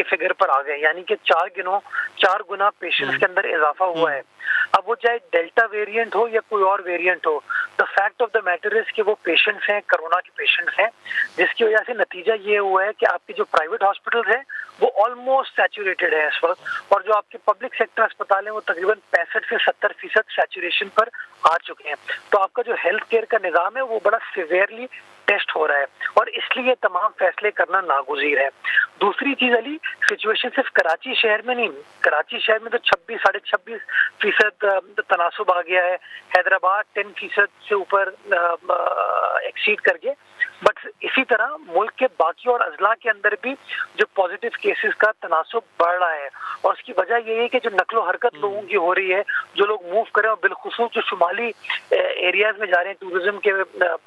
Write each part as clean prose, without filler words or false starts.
کے فگر پر آ گئے، یعنی کہ 4 گنا پیشنٹس کے اندر اضافہ ہوا ہے۔ اب وہ چاہے ڈیلٹا ویریئنٹ ہو یا کوئی اور variant who, the fact of the matter is کہ وہ پیشنٹس ہیں، کرونا کے پیشنٹس ہیں، جس کی وجہ سے نتیجہ یہ ہوا ہے کہ آپ کی جو پرائیویٹ ہاسپٹلز ہیں وہ آلموسٹ سیچوریٹڈ ہے اس وقت، اور جو آپ کے پبلک سیکٹر اسپتال ہیں وہ تقریباً 65 سے 70% سیچوریشن پر آ چکے ہیں۔ تو آپ کا جو ہیلتھ کیئر کا نظام ہے وہ بڑا سیویئرلی ٹیسٹ ہو رہا ہے، اور اس لیے تمام فیصلے کرنا ناگزیر ہے۔ دوسری چیز علی، سچویشن صرف کراچی شہر میں نہیں، کراچی شہر میں تو 26-26.5% تناسب آ گیا ہے، حیدرآباد 10% سے اوپر ایکسیڈ کر گئے، بٹ اسی طرح ملک کے باقی اور اضلاع کے اندر بھی جو پازیٹیو کیسز کا تناسب بڑھ رہا ہے، اور اس کی وجہ یہ ہے کہ جو نقل و حرکت لوگوں کی ہو رہی ہے، جو لوگ موو کریں، اور بالخصوص جو شمالی ایریاز میں جا رہے ہیں ٹورزم کے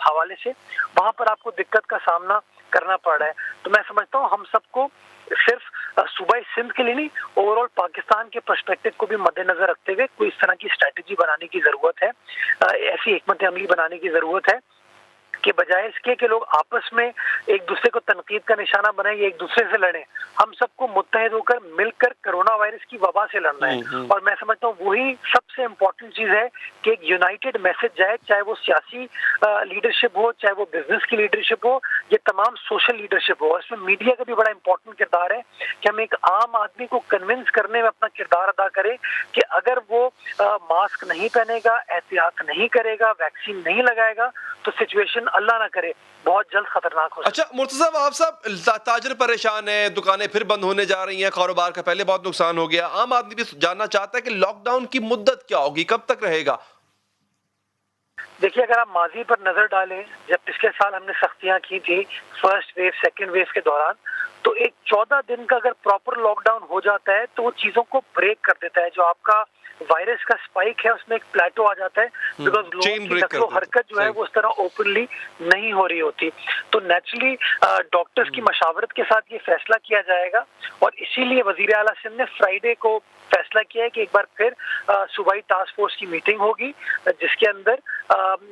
حوالے سے، وہاں پر آپ کو دقت کا سامنا کرنا پڑ رہا ہے۔ تو میں سمجھتا ہوں ہم سب کو صرف صوبہ سندھ کے لیے نہیں، اوور آل پاکستان کے پرسپیکٹو کو بھی مد نظر رکھتے ہوئے کوئی اس طرح کی اسٹریٹجی بنانے کی ضرورت ہے، ایسی حکمت عملی بنانے کی ضرورت ہے کہ بجائے اس کے کہ لوگ آپس میں ایک دوسرے کو تنقید کا نشانہ بنائیں یا ایک دوسرے سے لڑیں، ہم سب کو متحد ہو کر مل کر کرونا وائرس کی وبا سے لڑنا ہے۔ اور میں سمجھتا ہوں وہی سب سے امپورٹنٹ چیز ہے کہ ایک یونائٹڈ میسج جائے، چاہے وہ سیاسی لیڈرشپ ہو، چاہے وہ بزنس کی لیڈرشپ ہو، یہ تمام سوشل لیڈرشپ ہو، اور اس میں میڈیا کا بھی بڑا امپورٹنٹ کردار ہے کہ ہم ایک عام آدمی کو کنونس کرنے میں اپنا کردار ادا کریں کہ اگر وہ ماسک نہیں پہنے گا، احتیاط نہیں کرے گا، ویکسین نہیں لگائے گا، تو سچویشن اللہ نہ کرے بہت جلد خطرناک ہو سکتا ہے۔ اچھا مرتضیٰ وہاب صاحب، تاجر پریشان ہیں، دکانیں پھر بند ہونے جا رہی ہیں، کاروبار کا پہلے بہت نقصان ہو گیا، عام آدمی بھی جاننا چاہتا ہے کہ لاک ڈاؤن کی مدت کیا ہوگی، کب تک رہے گا؟ دیکھیے، اگر آپ ماضی پر نظر ڈالیں، جب پچھلے سال ہم نے سختیاں کی تھی فرسٹ ویو سیکنڈ ویو کے دوران، تو ایک 14 دن کا اگر پراپر لاک ڈاؤن ہو جاتا ہے تو وہ چیزوں کو بریک کر دیتا ہے۔ جو آپ کا وائرس کا سپائک ہے اس میں ایک پلیٹو آ جاتا ہے، بیکاز لوگوں کی نقل و حرکت جو ہے وہ اس طرح اوپنلی نہیں ہو رہی ہوتی، تو نیچرلی ڈاکٹرز کی مشاورت کے ساتھ یہ فیصلہ کیا جائے گا، اور اسی لیے وزیر اعلیٰ سندھ نے فرائیڈے کو فیصلہ کیا ہے کہ ایک بار پھر صوبائی ٹاسک فورس کی میٹنگ ہوگی، جس کے اندر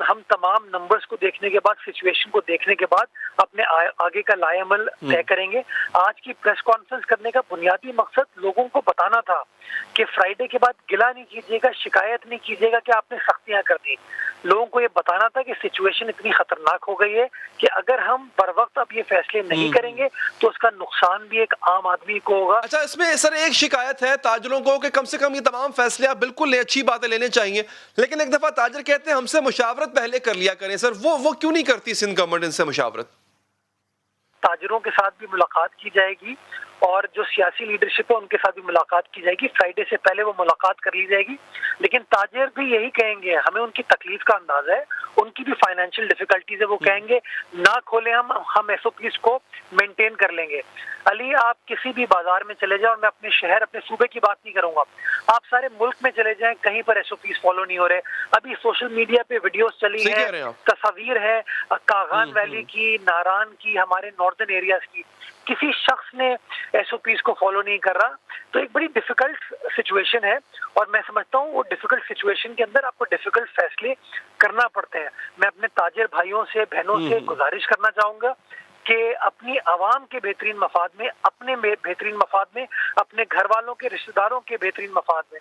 ہم تمام نمبرز کو دیکھنے کے بعد، سچویشن کو دیکھنے کے بعد اپنے آگے کا لائے عمل طے کریں گے۔ آج کی پریس کانفرنس کرنے کا بنیادی مقصد لوگوں کو بتانا تھا کہ فرائیڈے کے بعد گلہ نہیں کیجیے گا، شکایت نہیں کیجیے گا کہ آپ نے سختیاں کر دی، لوگوں کو یہ بتانا تھا کہ سچویشن اتنی خطرناک ہو گئی ہے کہ اگر ہم بر وقت اب یہ فیصلے نہیں کریں گے تو اس کا نقصان بھی ایک عام آدمی کو ہوگا۔ اچھا، اس میں سر ایک شکایت ہے تاجروں کو کہ کم سے کم یہ تمام فیصلے آپ بالکل اچھی باتیں لینے چاہیے، لیکن ایک دفعہ تاجر کہتے ہیں ہم سے مشاورت پہلے کر لیا کریں۔ سر وہ کیوں نہیں کرتی سندھ گورنمنٹ ان سے مشاورت؟ تاجروں کے ساتھ بھی ملاقات کی جائے گی، اور جو سیاسی لیڈرشپ ہے ان کے ساتھ بھی ملاقات کی جائے گی، فرائیڈے سے پہلے وہ ملاقات کر لی جائے گی، لیکن تاجر بھی یہی کہیں گے، ہمیں ان کی تکلیف کا اندازہ ہے، ان کی بھی فائنینشیل ڈیفیکلٹیز ہے، وہ کہیں گے نہ کھولیں، ہم ایس او پیز کو مینٹین کر لیں گے۔ علی، آپ کسی بھی بازار میں چلے جائیں، اور میں اپنے شہر اپنے صوبے کی بات نہیں کروں گا، آپ سارے ملک میں چلے جائیں، کہیں پر ایس او پیز فالو نہیں ہو رہے۔ ابھی سوشل میڈیا پہ ویڈیوز چلی ہیں، تصاویر ہے کاغان ویلی کی، ناران کی، ہمارے ناردرن ایریاز کی، کسی شخص نے ایس او پیز کو فالو نہیں کر رہا، تو ایک بڑی ڈیفیکلٹ سچویشن ہے، اور میں سمجھتا ہوں وہ ڈیفیکلٹ سچویشن کے اندر آپ کو ڈیفیکلٹ فیصلے کرنا پڑتے ہیں۔ میں اپنے تاجر بھائیوں سے بہنوں سے گزارش کرنا چاہوں گا کہ اپنی عوام کے بہترین مفاد میں، اپنے بہترین مفاد میں، اپنے گھر والوں کے رشتہ داروں کے بہترین مفاد میں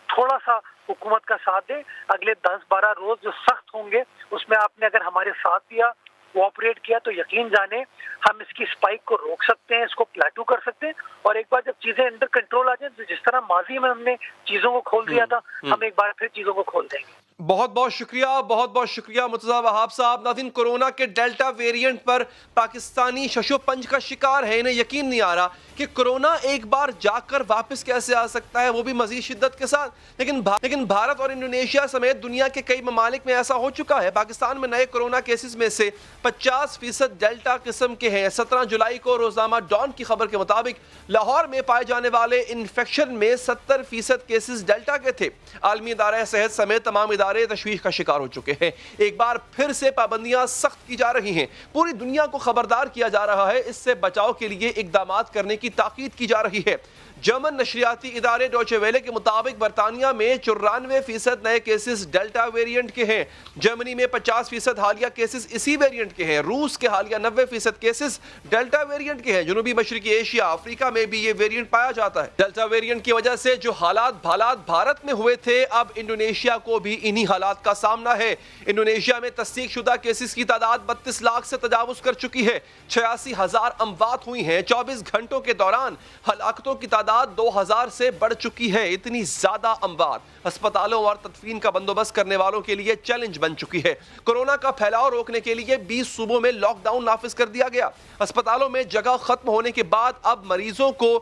تھوڑا سا حکومت کا ساتھ دیں۔ اگلے 10-12 روز جو سخت ہوں گے اس میں آپ نے اگر ہمارے ساتھ دیا، کوآپریٹ کیا، تو یقین جانیں ہم اس کی سپائک کو روک سکتے ہیں، اس کو پلیٹو کر سکتے ہیں، اور ایک بار جب چیزیں انڈر کنٹرول آ جائیں تو جس طرح ماضی میں ہم نے چیزوں کو کھول دیا تھا، ہم ایک بار پھر چیزوں کو کھول دیں گے۔ بہت بہت شکریہ مرتضیٰ وہاب صاحب۔ ناظرین، کورونا کے ڈیلٹا ویریئنٹ پر پاکستانی شش و پنج کا شکار ہے، انہیں یقین نہیں آ رہا کہ کورونا ایک بار جا کر واپس کیسے آ سکتا ہے، وہ بھی مزید شدت کے ساتھ۔ لیکن بھارت اور انڈونیشیا سمیت دنیا کے کئی ممالک میں ایسا ہو چکا ہے۔ پاکستان میں نئے کورونا کیسز میں سے 50% ڈیلٹا قسم کے ہیں۔ 17 جولائی کو روزنامہ ڈان کی خبر کے مطابق لاہور میں پائے جانے والے انفیکشن میں 70% کیسز ڈیلٹا کے تھے۔ عالمی ادارہ صحت سمیت تمام ادارے ادارے تشویش کا شکار ہو چکے ہیں. ایک بار پھر سے پابندیاں سخت کی جا رہی ہیں. پوری دنیا کو خبردار کیا جا رہا ہے. اس سے بچاؤ کے لیے اقدامات کرنے کی تاکید کی جا رہی ہے. جرمن نشریاتی ادارے ڈوچے ویلے کے مطابق برطانیہ میں 94% نئے کیسز ڈیلٹا ویریئنٹ کے ہیں. جرمنی میں 50% حالیہ کیسز اسی ویریئنٹ کے ہیں. روس کے حالیہ 90% کیسز ڈیلٹا ویریئنٹ کے ہیں. جنوبی مشرقی ایشیا، افریقہ میں بھی یہ ویریئنٹ پایا جاتا ہے. ڈیلٹا ویریئنٹ کی وجہ سے جو حالات بھارت میں ہوئے تھے، اب انڈونیشیا کو بھی انہی حالات کا سامنا ہے. انڈونیشیا میں تصدیق شدہ کیسز کی تعداد 32 لاکھ سے تجاوز کر چکی ہے. 86,000 اموات ہوئی ہیں. 24 گھنٹوں کے دوران ہلاکتوں کی تعداد 2,000 سے بڑھ چکی ہے. اتنی زیادہ اموات ہسپتالوں اور تدفین کا بندوبست کرنے والوں کے لیے چیلنج بن چکی ہے. کورونا کا پھیلاؤ روکنے کے لیے 20 صوبوں میں لاک ڈاؤن نافذ کر دیا گیا. ہسپتالوں میں جگہ ختم ہونے کے بعد اب مریضوں کو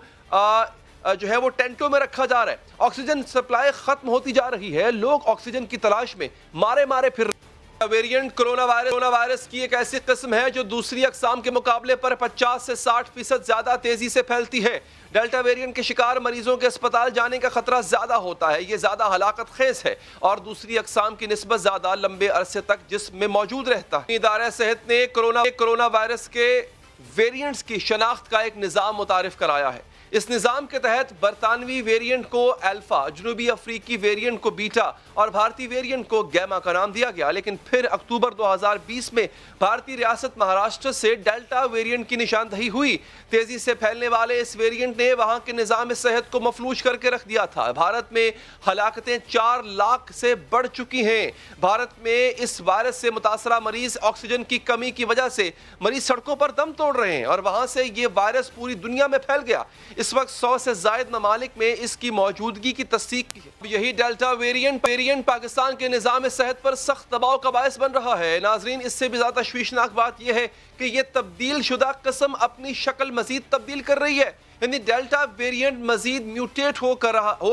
جو ہے وہ ٹینٹوں میں رکھا جا رہا ہے. آکسیجن سپلائی ختم ہوتی جا رہی ہے. لوگ آکسیجن کی تلاش میں مارے پھر ویریئنٹ کرونا وائرس کی ایک ایسی قسم ہے جو دوسری اقسام کے مقابلے پر 50 سے 60% زیادہ تیزی سے پھیلتی ہے. ڈیلٹا ویریئنٹ کے شکار مریضوں کے اسپتال جانے کا خطرہ زیادہ ہوتا ہے. یہ زیادہ ہلاکت خیز ہے اور دوسری اقسام کی نسبت زیادہ لمبے عرصے تک جسم میں موجود رہتا ہے. ادارہ صحت نے کرونا وائرس کے ویریئنٹس کی شناخت کا ایک نظام متعارف کرایا ہے. اس نظام کے تحت برطانوی ویریئنٹ کو الفا، جنوبی افریقی ویریئنٹ کو بیٹا اور بھارتی ویریئنٹ کو گیما کا نام دیا گیا. لیکن پھر اکتوبر 2020 میں بھارتی ریاست مہاراشٹر سے ڈیلٹا ویریئنٹ کی نشاندہی ہوئی. تیزی سے پھیلنے والے اس ویریئنٹ نے وہاں کے نظام صحت کو مفلوج کر کے رکھ دیا تھا. بھارت میں ہلاکتیں 4 لاکھ سے بڑھ چکی ہیں. بھارت میں اس وائرس سے متاثرہ مریض آکسیجن کی کمی کی وجہ سے مریض سڑکوں پر دم توڑ رہے ہیں اور وہاں سے یہ وائرس پوری دنیا میں پھیل گیا. اس وقت 100 سے زائد ممالک میں اس کی موجودگی کی تصدیق کی ہے. یہی ڈیلٹا ویریئنٹ پاکستان کے نظام صحت پر سخت دباؤ کا باعث بن رہا ہے. ناظرین، اس سے بھی زیادہ تشویشناک بات یہ ہے کہ یہ تبدیل شدہ قسم اپنی شکل مزید تبدیل کر رہی ہے. یعنی ڈیلٹا ویریئنٹ مزید میوٹیٹ ہو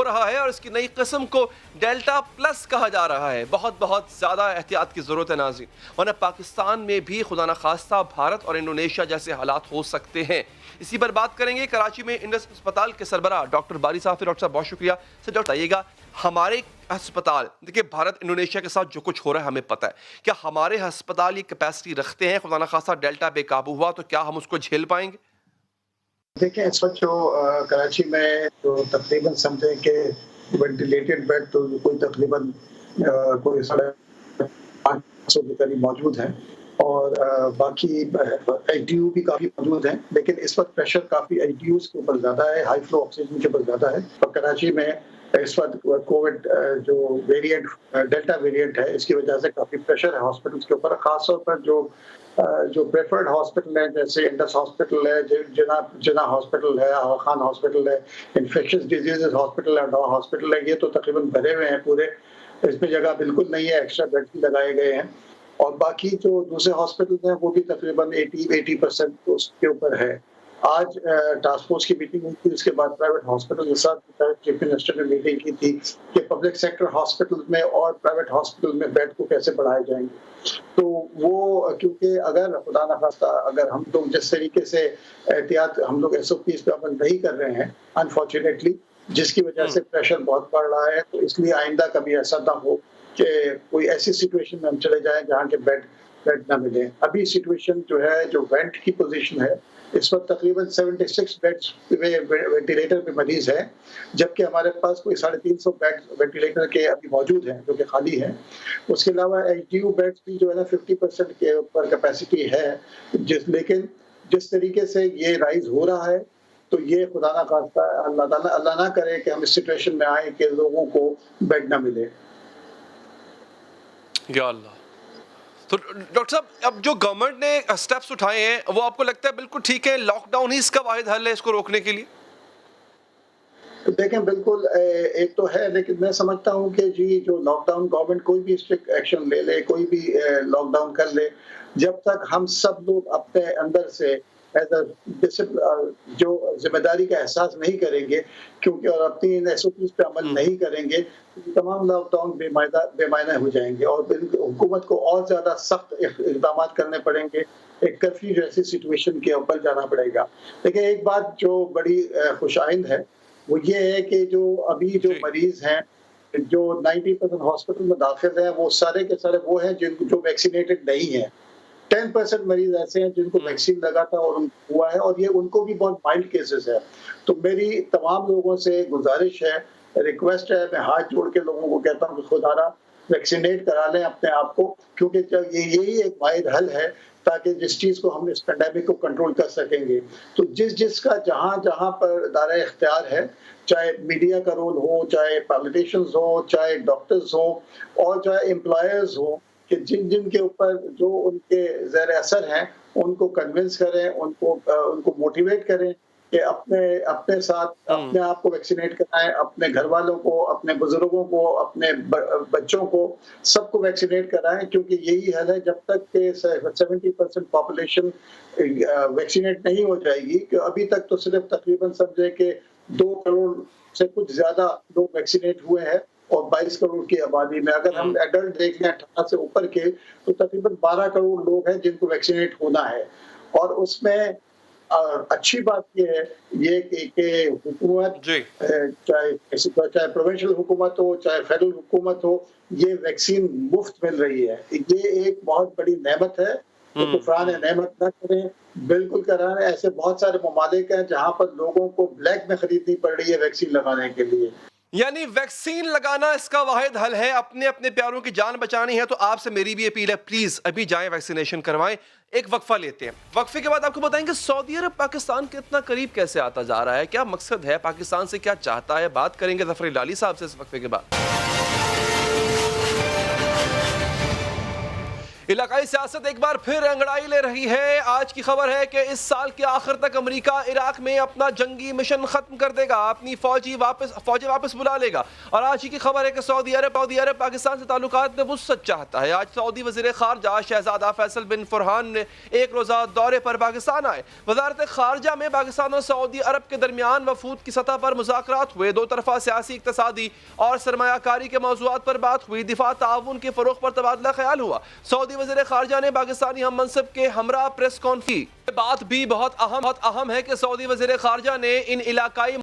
رہا ہے اور اس کی نئی قسم کو ڈیلٹا پلس کہا جا رہا ہے. بہت زیادہ احتیاط کی ضرورت ہے ناظرین، ورنہ پاکستان میں بھی خدا نخواستہ بھارت اور انڈونیشیا جیسے حالات ہو سکتے ہیں. اسی پر بات کریں گے کراچی میں انڈس اسپتال کے سربراہ ڈاکٹر باری صاحب. ڈاکٹر صاحب بہت شکریہ. سر ڈاکٹر بتائیے گا، ہمارے ہسپتال، دیکھیں بھارت انڈونیشیا کے ساتھ جو کچھ ہو رہا ہے ہمیں پتہ ہے، کیا ہمارے ہسپتال یہ کیپیسٹی رکھتے ہیں؟ خدا نخواستہ ڈیلٹا بے قابو ہوا تو کیا ہم اس کو جھیل پائیں گے؟ دیکھیں اس وقت جو کراچی میں جو تقریباً سمجھیں کہ وینٹیلیٹڈ بیڈ تو کوئی تقریباً کوئی 550 کے قریب موجود ہیں اور باقی آئی ٹی یو بھی کافی موجود ہیں. لیکن اس وقت pressure coffee I T use کے اوپر زیادہ ہے، ہائی فلو آکسیجن کے اوپر زیادہ ہے. اور کراچی میں اس وقت کووڈ جو ویریئنٹ ڈیلٹا ویریئنٹ ہے اس کی وجہ سے کافی پریشر ہے ہاسپٹلس کے اوپر. خاص طور پر جو پریفرڈ ہاسپٹل ہیں جیسے انڈس ہاسپٹل ہے، جنا ہاسپٹل ہے، آغا خان ہاسپٹل ہے، انفیکشس ڈیزیزز ہاسپٹل ہے، ڈاؤ ہاسپٹل ہے، یہ تو تقریباً بھرے ہوئے ہیں پورے. اس میں جگہ بالکل نہیں ہے، ایکسٹرا بیڈ بھی لگائے گئے ہیں. اور باقی جو دوسرے ہاسپٹل ہیں وہ بھی تقریباً 80% اس کے اوپر ہے. آج ٹاسک فورس کی میٹنگ ہوئی تھی، اس کے بعد پرائیویٹ ہاسپٹل کے ساتھ چیف منسٹر نے میٹنگ کی تھی کہ پبلک سیکٹر ہاسپٹل میں اور پرائیویٹ ہاسپٹل میں بیڈ کو کیسے بڑھائے جائیں گے. تو وہ کیونکہ اگر خدا نخواستہ اگر ہم لوگ جس طریقے سے احتیاط ہم لوگ ایس او پیز پہ عمل نہیں کر رہے ہیں انفارچونیٹلی، جس کی وجہ سے پریشر بہت بڑھ رہا ہے، تو اس لیے آئندہ کبھی ایسا نہ ہو کہ کوئی ایسی سچویشن میں ہم چلے جائیں جہاں کے بیڈ نہ ملے. ابھی سچویشن جو ہے، جو وینٹ کی پوزیشن ہے، اس وقت تقریباً 76 بیڈز وینٹیلیٹر پہ مریض ہیں، جبکہ ہمارے پاس کوئی 350 بیڈ وینٹیلیٹر کے ابھی موجود ہیں جو کہ خالی ہیں. اس کے علاوہ آئی ٹی یو بیڈز بھی جو ہے نا 50% کے اوپر کیپیسٹی ہے. لیکن جس طریقے سے یہ رائز ہو رہا ہے تو یہ خدا نہ خواستہ اللہ نہ کرے کہ ہم اس سچویشن میں آئیں کہ لوگوں کو بیڈ نہ ملے. یا اللہ. تو ڈاکٹر صاحب، اب جو گورنمنٹ نے اسٹیپس اٹھائے ہیں وہ آپ کو لگتا ہے بالکل ٹھیک ہے؟ لاک ڈاؤن ہی اس کا واحد حل ہے اس کو روکنے کے لیے؟ دیکھیں بالکل ایک تو ہے، لیکن میں سمجھتا ہوں کہ جی جو لاک ڈاؤن گورنمنٹ کوئی بھی اسٹرکٹ ایکشن لے لے، کوئی بھی لاک ڈاؤن کر لے، جب تک ہم سب لوگ اپنے اندر سے جو ذمہ داری کا احساس نہیں کریں گے کیونکہ اور اپنی ایس او پیز پہ عمل نہیں کریں گے، تمام لاک ڈاؤن بے معنی ہو جائیں گے اور حکومت کو اور زیادہ سخت اقدامات کرنے پڑیں گے. ایک کرفیو جیسی سچویشن کے اوپر جانا پڑے گا. لیکن ایک بات جو بڑی خوش آئند ہے وہ یہ ہے کہ جو ابھی جو مریض ہیں جو 90% ہاسپٹل میں داخل ہیں وہ سارے کے سارے وہ ہیں جو ویکسینیٹڈ نہیں ہیں. 10% مریض ایسے ہیں جن کو ویکسین لگا تھا اور ان کو ہوا ہے، اور یہ ان کو بھی بہت مائلڈ کیسز ہے. تو میری تمام لوگوں سے گزارش ہے، ریکویسٹ ہے، میں ہاتھ جوڑ کے لوگوں کو کہتا ہوں کہ خدا را ویکسینیٹ کرا لیں اپنے آپ کو، کیونکہ یہی ایک واحد حل ہے تاکہ جس چیز کو ہم اس پینڈیمک کو کنٹرول کر سکیں گے. تو جس کا جہاں پر دائرہ اختیار ہے، چاہے میڈیا کا رول ہو، چاہے پالیٹیشنز ہو، چاہے ڈاکٹرز ہو، اور چاہے امپلائرز ہو، کہ جن کے اوپر جو ان کے زیر اثر ہیں ان کو کنونس کریں، ان کو موٹیویٹ کریں کہ اپنے ساتھ اپنے آپ کو ویکسینیٹ کرائیں، اپنے گھر والوں کو، اپنے بزرگوں کو، اپنے بچوں کو، سب کو ویکسینیٹ کرائیں، کیونکہ یہی حل ہے. جب تک کہ 70% پاپولیشن ویکسینیٹ نہیں ہو جائے گی، کہ ابھی تک تو صرف تقریباً سمجھے کہ 2 کروڑ سے کچھ زیادہ لوگ ویکسینیٹ ہوئے ہیں، اور 22 کروڑ کی آبادی میں اگر ہم ایڈلٹ دیکھ لیں 18 سے اوپر کے، تو تقریباً 12 کروڑ لوگ ہیں جن کو ویکسینیٹ ہونا ہے. اور اس میں اچھی بات یہ ہے کہ حکومت چاہے پروونشل حکومت ہو، چاہے فیڈرل حکومت ہو، یہ ویکسین مفت مل رہی ہے. یہ ایک بہت بڑی نعمت ہے، تو کفران نعمت نہ کریں، بالکل کرائیں. ایسے بہت سارے ممالک ہیں جہاں پر لوگوں کو بلیک میں خریدنی پڑ رہی ہے ویکسین لگانے کے لیے. یعنی ویکسین لگانا اس کا واحد حل ہے. اپنے پیاروں کی جان بچانی ہے تو آپ سے میری بھی اپیل ہے، پلیز ابھی جائیں ویکسینیشن کروائیں. ایک وقفہ لیتے ہیں، وقفے کے بعد آپ کو بتائیں کہ سعودی عرب پاکستان کے اتنا قریب کیسے آتا جا رہا ہے، کیا مقصد ہے، پاکستان سے کیا چاہتا ہے. بات کریں گے ظفر ہلالی صاحب سے اس وقفے کے بعد. علاقائی سیاست ایک بار پھر انگڑائی لے رہی ہے. آج کی خبر ہے کہ اس سال کے آخر تک امریکہ عراق میں اپنا جنگی مشن ختم کر دے گا، اپنی فوجیں واپس بلا لے گا. اور آج کی خبر ہے کہ سعودی عرب پاکستان سے تعلقات میں وسعت چاہتا ہے. آج سعودی وزیر خارجہ شہزادہ فیصل بن فرحان نے ایک روزہ دورے پر پاکستان آئے. وزارت خارجہ میں پاکستان اور سعودی عرب کے درمیان وفود کی سطح پر مذاکرات ہوئے. دو طرفہ سیاسی، اقتصادی اور سرمایہ کاری کے موضوعات پر بات ہوئی. دفاع تعاون کے فروغ پر تبادلہ خیال ہوا. سعودی وزیر خارجہ نے پاکستانی ہم منصب کے ہمراہ پریس کانفرنس کی. بات بھی بہت اہم ہے کہ سعودی وزیر خارجہ نے ان علاقائی